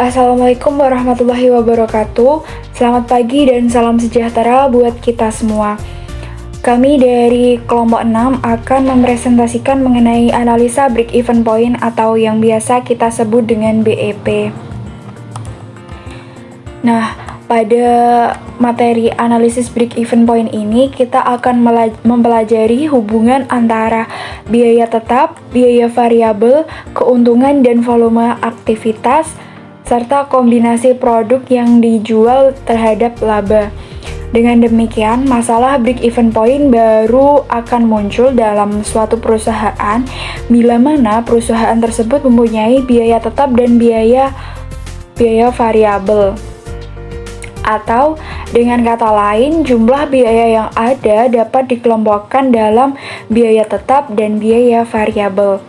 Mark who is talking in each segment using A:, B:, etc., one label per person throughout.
A: Assalamualaikum warahmatullahi wabarakatuh. Selamat pagi dan salam sejahtera buat kita semua. Kami dari kelompok 6 akan mempresentasikan mengenai analisa break-even point atau yang biasa kita sebut dengan BEP. Nah, pada materi analisis break-even point ini kita akan mempelajari hubungan antara biaya tetap, biaya variabel, keuntungan dan volume aktivitas, serta kombinasi produk yang dijual terhadap laba. Dengan demikian, masalah break-even point baru akan muncul dalam suatu perusahaan bila mana perusahaan tersebut mempunyai biaya tetap dan biaya variabel. Atau dengan kata lain, jumlah biaya yang ada dapat dikelompokkan dalam biaya tetap dan biaya variabel.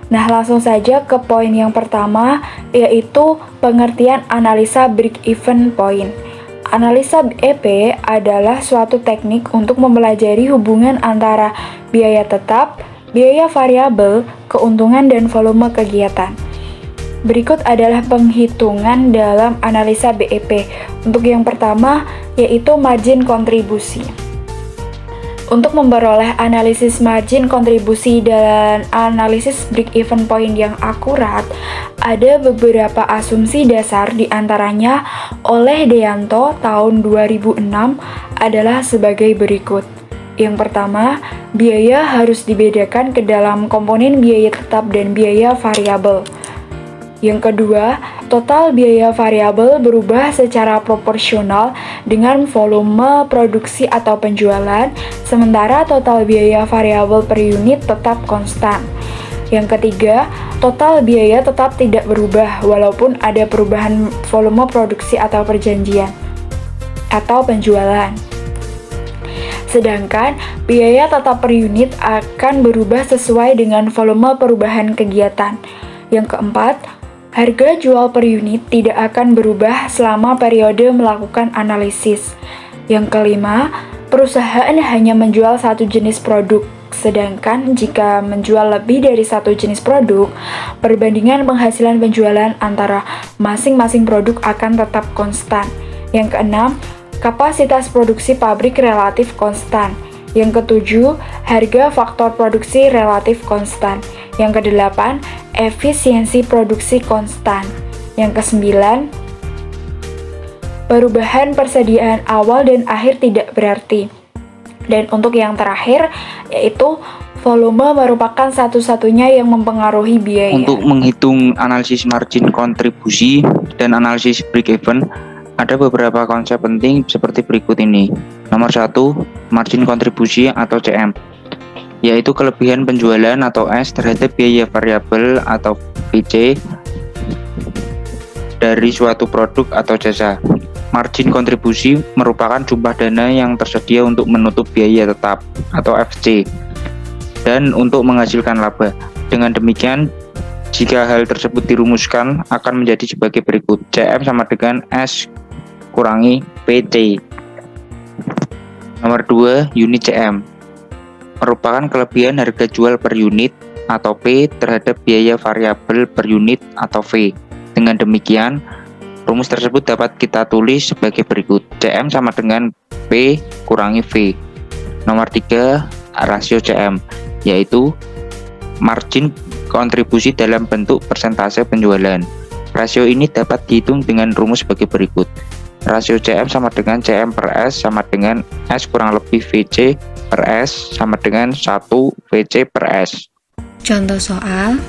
A: Nah, langsung saja ke poin yang pertama, yaitu pengertian analisa break-even point. Analisa BEP adalah suatu teknik untuk mempelajari hubungan antara biaya tetap, biaya variabel, keuntungan, dan volume kegiatan. Berikut adalah penghitungan dalam analisa BEP. Untuk yang pertama, yaitu margin kontribusi. Untuk memperoleh analisis margin kontribusi dan analisis break-even point yang akurat, ada beberapa asumsi dasar diantaranya oleh Deanto tahun 2006 adalah sebagai berikut. Yang pertama, biaya harus dibedakan ke dalam komponen biaya tetap dan biaya variabel. Yang kedua, total biaya variabel berubah secara proporsional dengan volume produksi atau penjualan, sementara total biaya variabel per unit tetap konstan. Yang ketiga, total biaya tetap tidak berubah walaupun ada perubahan volume produksi atau perjanjian atau penjualan. Sedangkan biaya tetap per unit akan berubah sesuai dengan volume perubahan kegiatan. Yang keempat, harga jual per unit tidak akan berubah selama periode melakukan analisis. Yang kelima, perusahaan hanya menjual satu jenis produk, sedangkan jika menjual lebih dari satu jenis produk, perbandingan penghasilan penjualan antara masing-masing produk akan tetap konstan. Yang keenam, kapasitas produksi pabrik relatif konstan. Yang ketujuh, harga faktor produksi relatif konstan. Yang kedelapan, efisiensi produksi konstan. Yang kesembilan, perubahan persediaan awal dan akhir tidak berarti. Dan untuk yang terakhir, yaitu volume merupakan satu-satunya yang mempengaruhi biaya.
B: Untuk menghitung analisis margin kontribusi dan analisis break-even, ada beberapa konsep penting seperti berikut ini. Nomor 1, margin kontribusi atau CM, yaitu kelebihan penjualan atau S terhadap biaya variabel atau VC dari suatu produk atau jasa. Margin kontribusi merupakan jumlah dana yang tersedia untuk menutup biaya tetap atau FC dan untuk menghasilkan laba. Dengan demikian, jika hal tersebut dirumuskan akan menjadi sebagai berikut. CM sama dengan S kurangi PC. Nomor 2, unit CM merupakan kelebihan harga jual per unit atau P terhadap biaya variabel per unit atau V. Dengan demikian, rumus tersebut dapat kita tulis sebagai berikut. CM sama dengan P kurangi V. Nomor 3, rasio CM, yaitu margin kontribusi dalam bentuk persentase penjualan. Rasio ini dapat dihitung dengan rumus sebagai berikut. Rasio CM sama dengan CM per S sama dengan S kurang lebih VC per S sama dengan 1 VC per S.
C: Contoh soal,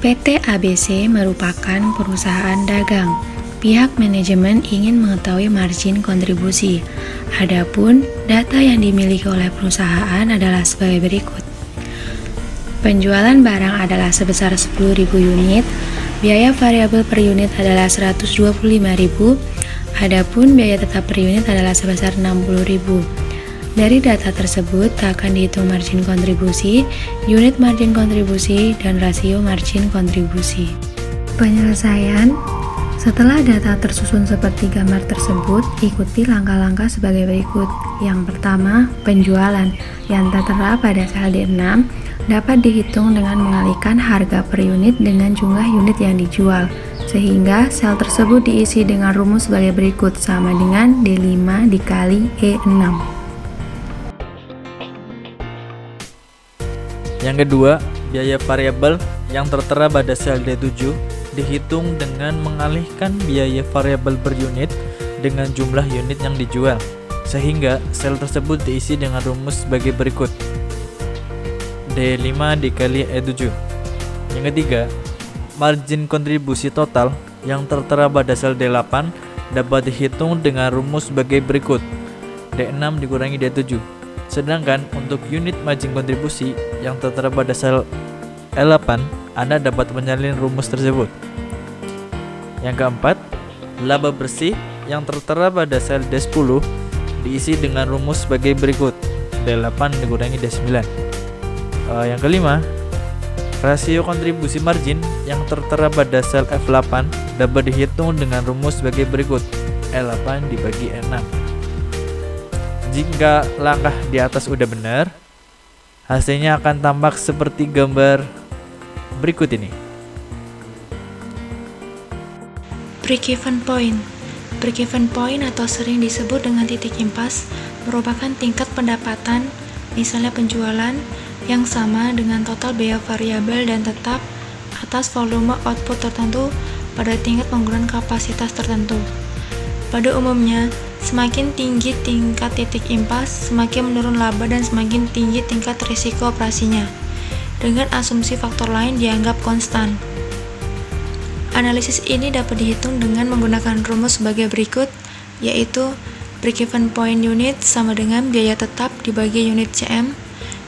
C: PT ABC merupakan perusahaan dagang. Pihak manajemen ingin mengetahui margin kontribusi. Adapun data yang dimiliki oleh perusahaan adalah sebagai berikut. Penjualan barang adalah sebesar 10.000 unit, biaya variabel per unit adalah 125.000, adapun biaya tetap per unit adalah sebesar 60.000. Dari data tersebut akan dihitung margin kontribusi, unit margin kontribusi, dan rasio margin kontribusi. Penyelesaian. Setelah data tersusun seperti gambar tersebut, ikuti langkah-langkah sebagai berikut. Yang pertama, penjualan yang tertera pada sel D6 dapat dihitung dengan mengalihkan harga per unit dengan jumlah unit yang dijual. Sehingga sel tersebut diisi dengan rumus sebagai berikut, sama dengan D5 dikali E6.
D: Yang kedua, biaya variabel yang tertera pada sel D7 dihitung dengan mengalihkan biaya variabel per unit dengan jumlah unit yang dijual, sehingga sel tersebut diisi dengan rumus sebagai berikut, D5 dikali E7. Yang ketiga, margin kontribusi total yang tertera pada sel D8 dapat dihitung dengan rumus sebagai berikut, D6 dikurangi D7. Sedangkan untuk unit margin kontribusi yang tertera pada sel E8, Anda dapat menyalin rumus tersebut. Yang keempat, laba bersih yang tertera pada sel D10 diisi dengan rumus sebagai berikut, D8 dikurangi D9. Yang kelima, rasio kontribusi margin yang tertera pada sel F8 dapat dihitung dengan rumus sebagai berikut, E8 dibagi E6. Jika langkah di atas udah benar, hasilnya akan tampak seperti gambar berikut ini.
E: Break-even point. Break-even point atau sering disebut dengan titik impas merupakan tingkat pendapatan, misalnya penjualan, yang sama dengan total biaya variabel dan tetap atas volume output tertentu pada tingkat penggunaan kapasitas tertentu. Pada umumnya, semakin tinggi tingkat titik impas, semakin menurun laba dan semakin tinggi tingkat risiko operasinya. Dengan asumsi faktor lain dianggap konstan. Analisis ini dapat dihitung dengan menggunakan rumus sebagai berikut, yaitu break-even point unit sama dengan biaya tetap dibagi unit CM,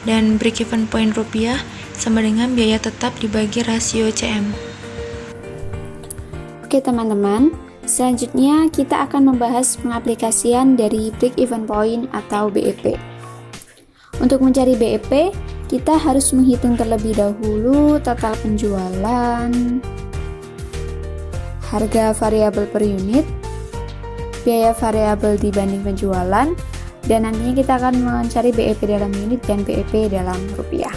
E: dan break-even point rupiah sama dengan biaya tetap dibagi rasio CM.
F: Oke teman-teman, selanjutnya kita akan membahas pengaplikasian dari break-even point atau BEP. Untuk mencari BEP, kita harus menghitung terlebih dahulu total penjualan, harga variabel per unit, biaya variabel dibanding penjualan, dan nantinya kita akan mencari BEP dalam unit dan BEP dalam rupiah.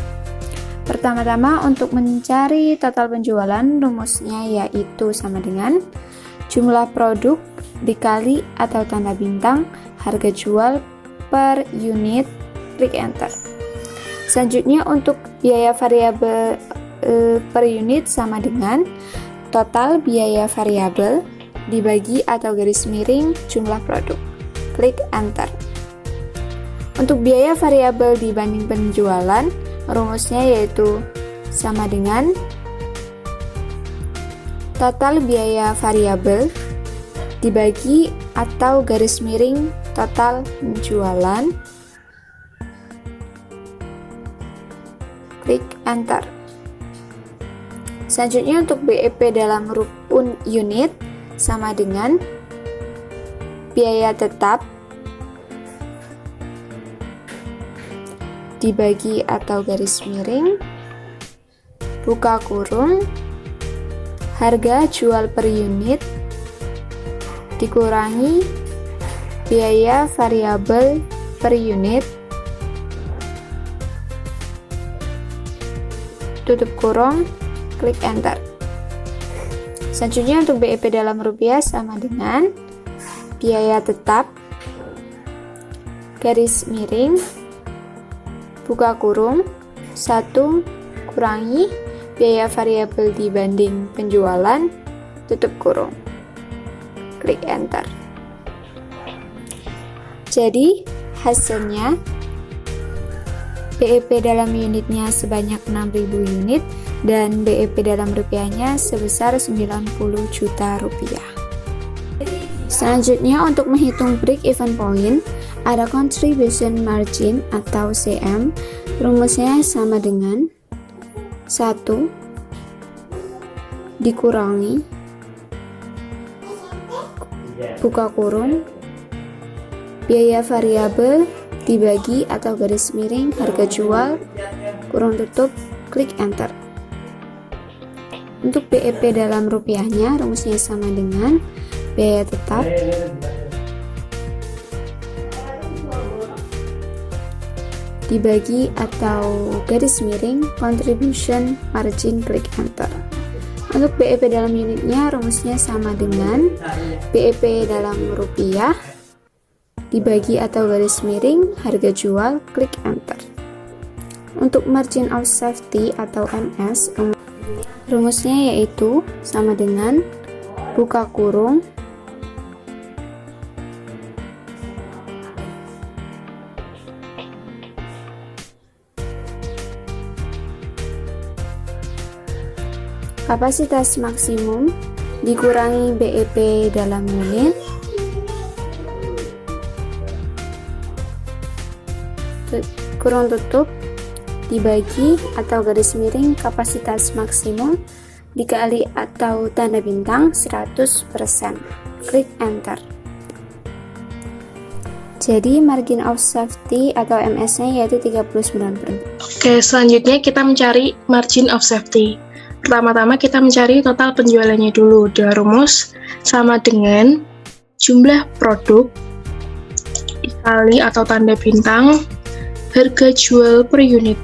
F: Pertama-tama untuk mencari total penjualan, rumusnya yaitu sama dengan jumlah produk dikali atau tanda bintang harga jual per unit, klik enter. Selanjutnya untuk biaya variabel per unit sama dengan total biaya variabel dibagi atau garis miring jumlah produk. Klik enter. Untuk biaya variabel dibanding penjualan, rumusnya yaitu sama dengan total biaya variabel dibagi atau garis miring total penjualan. Klik enter. Selanjutnya untuk BEP dalam rupun unit sama dengan biaya tetap dibagi atau garis miring buka kurung harga jual per unit dikurangi biaya variabel per unit tutup kurung, klik enter. Selanjutnya untuk BEP dalam rupiah sama dengan biaya tetap garis miring buka kurung 1 kurangi biaya variabel dibanding penjualan tutup kurung, klik enter. Jadi hasilnya BEP dalam unitnya sebanyak 6.000 unit dan BEP dalam rupiahnya sebesar 90 juta rupiah. Selanjutnya untuk menghitung break even point ada contribution margin atau CM, rumusnya sama dengan 1 dikurangi buka kurung biaya variabel dibagi atau garis miring harga jual kurung tutup, klik enter. Untuk BEP dalam rupiahnya rumusnya sama dengan biaya tetap dibagi atau garis miring contribution margin, klik enter. Untuk BEP dalam unitnya rumusnya sama dengan BEP dalam rupiah dibagi atau garis miring harga jual, klik enter. Untuk margin of safety atau MS, rumusnya yaitu sama dengan buka kurung kapasitas maksimum dikurangi BEP dalam unit kurung tutup dibagi atau garis miring kapasitas maksimum dikali atau tanda bintang 100%. Klik enter. Jadi margin of safety atau MS-nya yaitu 39%.
G: Oke, selanjutnya kita mencari margin of safety. Pertama-tama kita mencari total penjualannya dulu dengan rumus sama dengan jumlah produk dikali atau tanda bintang harga jual per unit.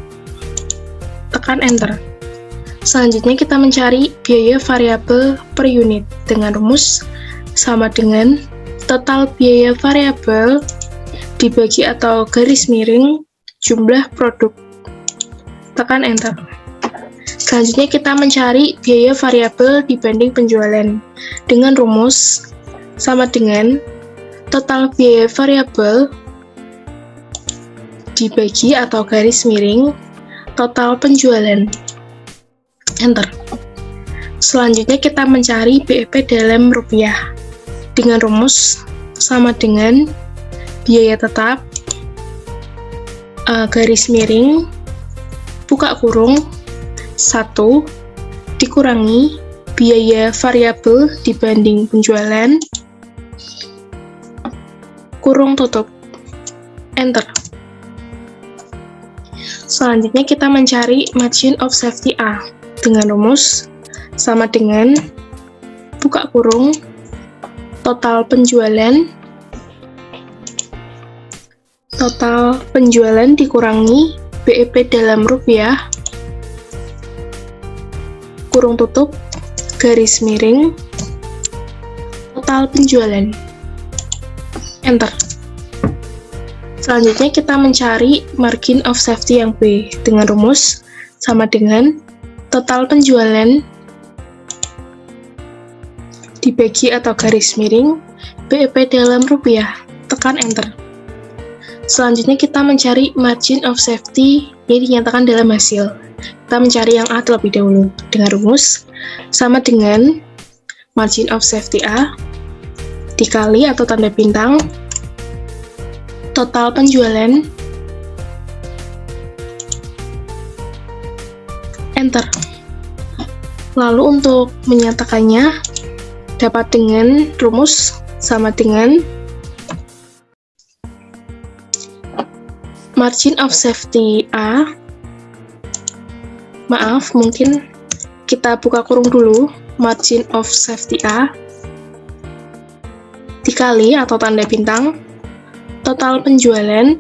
G: Tekan enter. Selanjutnya kita mencari biaya variabel per unit dengan rumus sama dengan total biaya variabel dibagi atau garis miring jumlah produk. Tekan enter. Selanjutnya kita mencari biaya variabel dibanding penjualan dengan rumus sama dengan total biaya variabel dibagi atau garis miring total penjualan. Enter. Selanjutnya kita mencari BEP dalam rupiah dengan rumus sama dengan biaya tetap garis miring buka kurung 1 dikurangi biaya variabel dibanding penjualan kurung tutup. Enter. Selanjutnya kita mencari margin of safety A dengan rumus sama dengan buka kurung total penjualan dikurangi BEP dalam rupiah kurung tutup garis miring total penjualan. Enter. Selanjutnya kita mencari margin of safety yang B dengan rumus sama dengan total penjualan dibagi atau garis miring BEP dalam rupiah. Tekan enter. Selanjutnya kita mencari margin of safety yang dinyatakan dalam hasil. Kita mencari yang A terlebih dahulu dengan rumus sama dengan margin of safety A dikali atau tanda bintang total penjualan. Enter. Lalu untuk menyatakannya dapat dengan rumus sama dengan margin of safety A, mungkin kita buka kurung dulu, margin of safety A dikali atau tanda bintang total penjualan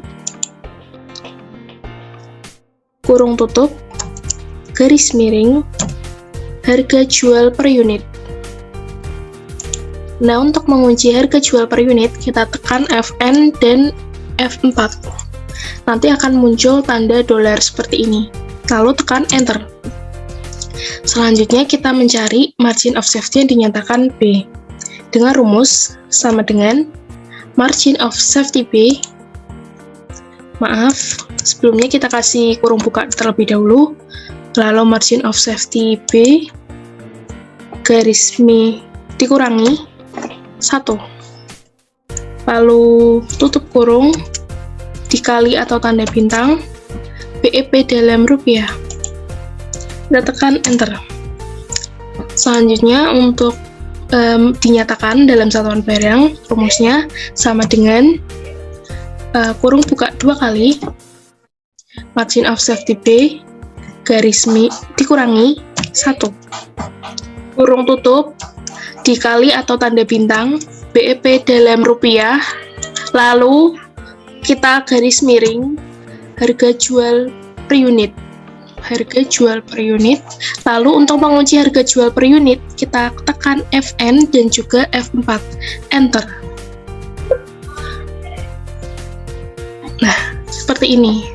G: kurung tutup garis miring harga jual per unit. Nah, untuk mengunci harga jual per unit, kita tekan Fn dan F4. Nanti akan muncul tanda dolar seperti ini. Lalu tekan enter. Selanjutnya kita mencari margin of safety yang dinyatakan B dengan rumus sama dengan margin of safety B. Sebelumnya kita kasih kurung buka terlebih dahulu. Lalu margin of safety B garis dikurangi 1. Lalu tutup kurung dikali atau tanda bintang BEP dalam rupiah. Kita tekan enter. Selanjutnya untuk dinyatakan dalam satuan barang, rumusnya sama dengan kurung buka 2 kali margin of safety B garis dikurangi 1 kurung tutup dikali atau tanda bintang BEP dalam rupiah, lalu kita garis miring harga jual per unit harga jual per unit. Lalu untuk mengunci harga jual per unit, kita tekan Fn dan juga F4, enter. Nah, seperti ini.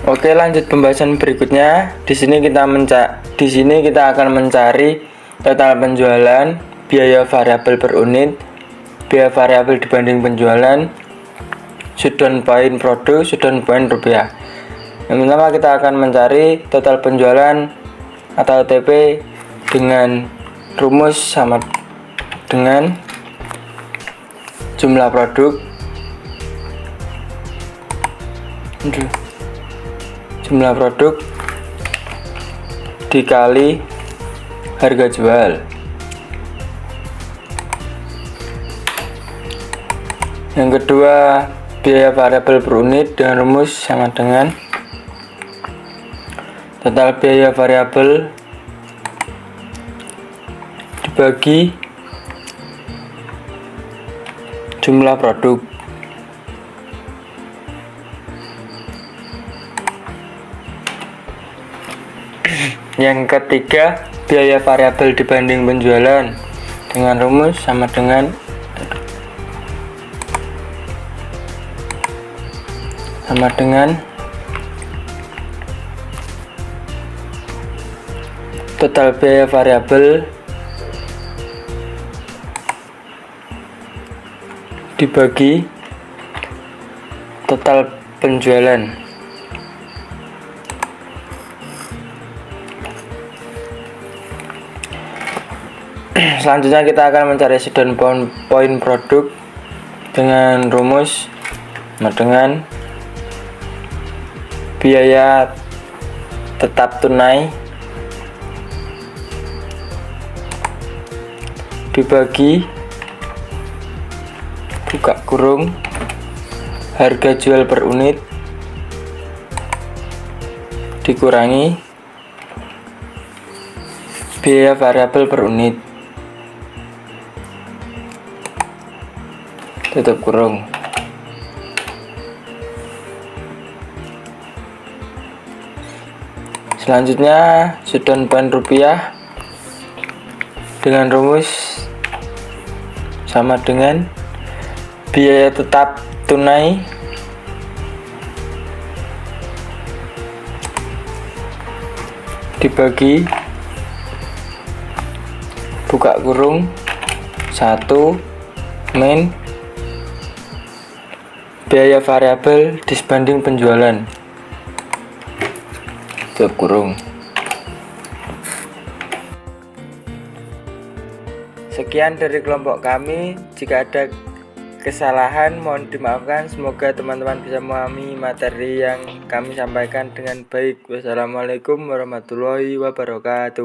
H: Oke, lanjut pembahasan berikutnya. Di sini kita akan mencari total penjualan, biaya variabel per unit, biaya variabel dibanding penjualan, shutdown point produk, shutdown point rupiah. Yang pertama kita akan mencari total penjualan atau TP dengan rumus sama dengan jumlah produk dikali harga jual. Yang kedua, biaya variabel per unit dengan rumus sama dengan total biaya variabel dibagi jumlah produk. Yang ketiga, biaya variabel dibanding penjualan dengan rumus sama dengan total biaya variabel dibagi total penjualan. Selanjutnya kita akan mencari shutdown point produk dengan rumus sama dengan biaya tetap tunai dibagi buka kurung harga jual per unit dikurangi biaya variabel per unit tutup kurung. Selanjutnya shutdown point rupiah dengan rumus sama dengan biaya tetap tunai dibagi buka kurung 1 min biaya variabel disbanding penjualan tutup kurung. Sekian dari kelompok kami. Jika ada kesalahan mohon dimaafkan. Semoga teman-teman bisa memahami materi yang kami sampaikan dengan baik. Wassalamualaikum warahmatullahi wabarakatuh.